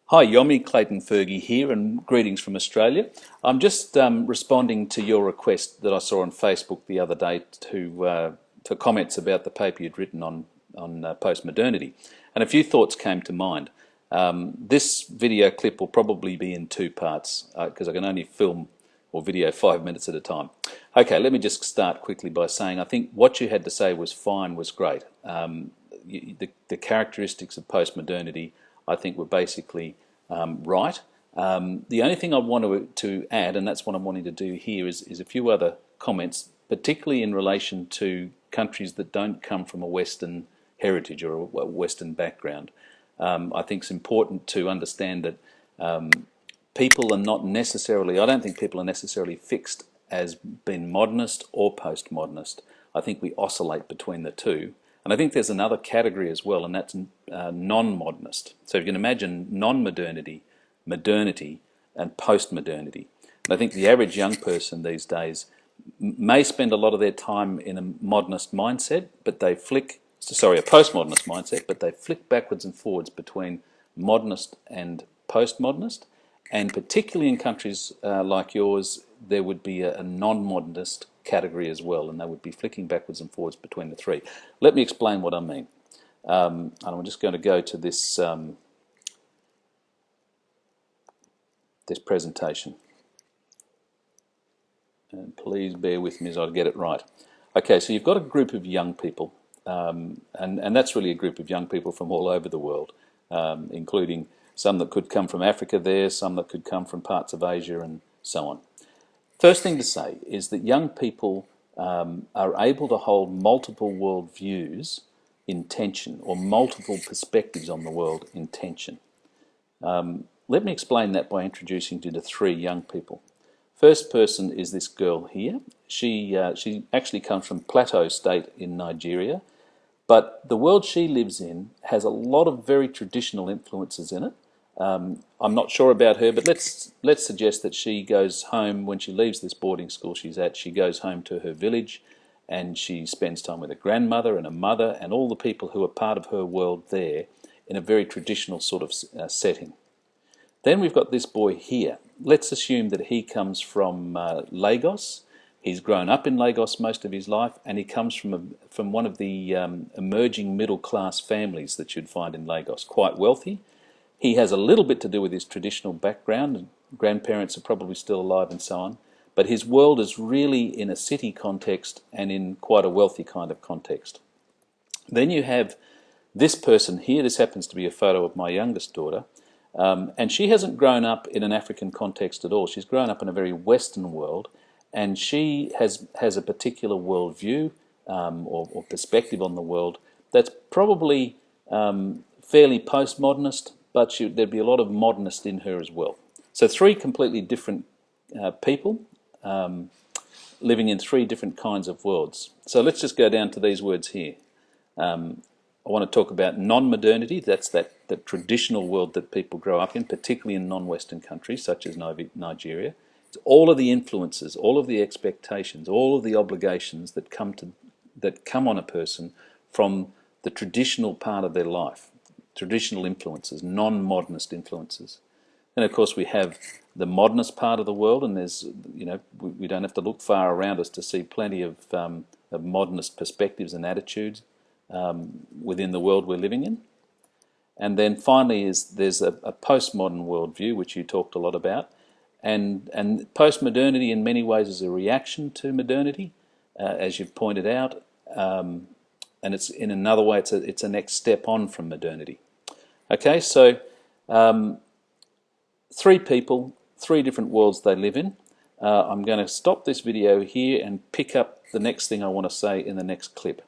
Hi, Yomi, Clayton Fergie here, and greetings from Australia. I'm just responding to your request that I saw on Facebook the other day for comments about the paper you'd written on post-modernity, and a few thoughts came to mind. This video clip will probably be in two parts because I can only film or video 5 minutes at a time. Okay, let me just start quickly by saying I think what you had to say was fine, was great. The characteristics of post-modernity, I think, were basically right. The only thing I want to add, and that's what I'm wanting to do here, is a few other comments, particularly in relation to countries that don't come from a Western heritage or a Western background. I think it's important to understand that people are not necessarily, I don't think people are necessarily fixed as being modernist or postmodernist. I think we oscillate between the two. And I think there's another category as well, and that's non-modernist. So you can imagine non-modernity, modernity, and post-modernity. And I think the average young person these days may spend a lot of their time in a modernist mindset, but they flick, sorry, a postmodernist mindset, but they flick backwards and forwards between modernist and postmodernist. And particularly in countries like yours, there would be a non-modernist category as well, and they would be flicking backwards and forwards between the three. Let me explain what I mean. And I'm just going to go to this this presentation. And please bear with me as I get it right. Okay, so you've got a group of young people, and that's really a group of young people from all over the world, including some that could come from Africa there, some that could come from parts of Asia, and so on. First thing to say is that young people are able to hold multiple world views in tension, or multiple perspectives on the world in tension. Let me explain that by introducing you to three young people. First person is this girl here. She actually comes from Plateau State in Nigeria, but the world she lives in has a lot of very traditional influences in it. I'm not sure about her, but let's suggest that she goes home when she leaves this boarding school she's at. She goes home to her village, and she spends time with her grandmother and her mother and all the people who are part of her world there in a very traditional sort of setting. Then we've got this boy here. Let's assume that he comes from Lagos. He's grown up in Lagos most of his life, and he comes from one of the emerging middle-class families that you'd find in Lagos, quite wealthy. He has a little bit to do with his traditional background, and grandparents are probably still alive and so on, but his world is really in a city context and in quite a wealthy kind of context. Then you have this person here. This happens to be a photo of my youngest daughter, and she hasn't grown up in an African context at all. She's grown up in a very Western world, and she has a particular worldview or perspective on the world that's probably fairly postmodernist, but there'd be a lot of modernist in her as well. So three completely different people living in three different kinds of worlds. So let's just go down to these words here. I want to talk about non-modernity. That's that traditional world that people grow up in, particularly in non-Western countries such as Nigeria. It's all of the influences, all of the expectations, all of the obligations that come on a person from the traditional part of their life, traditional influences, non-modernist influences. And of course we have the modernist part of the world, and there's, we don't have to look far around us to see plenty of modernist perspectives and attitudes within the world we're living in. And then finally there's a postmodern worldview, which you talked a lot about, and postmodernity in many ways is a reaction to modernity, as you've pointed out, and it's in another way it's a next step on from modernity. Okay, so three people, three different worlds they live in. I'm going to stop this video here and pick up the next thing I want to say in the next clip.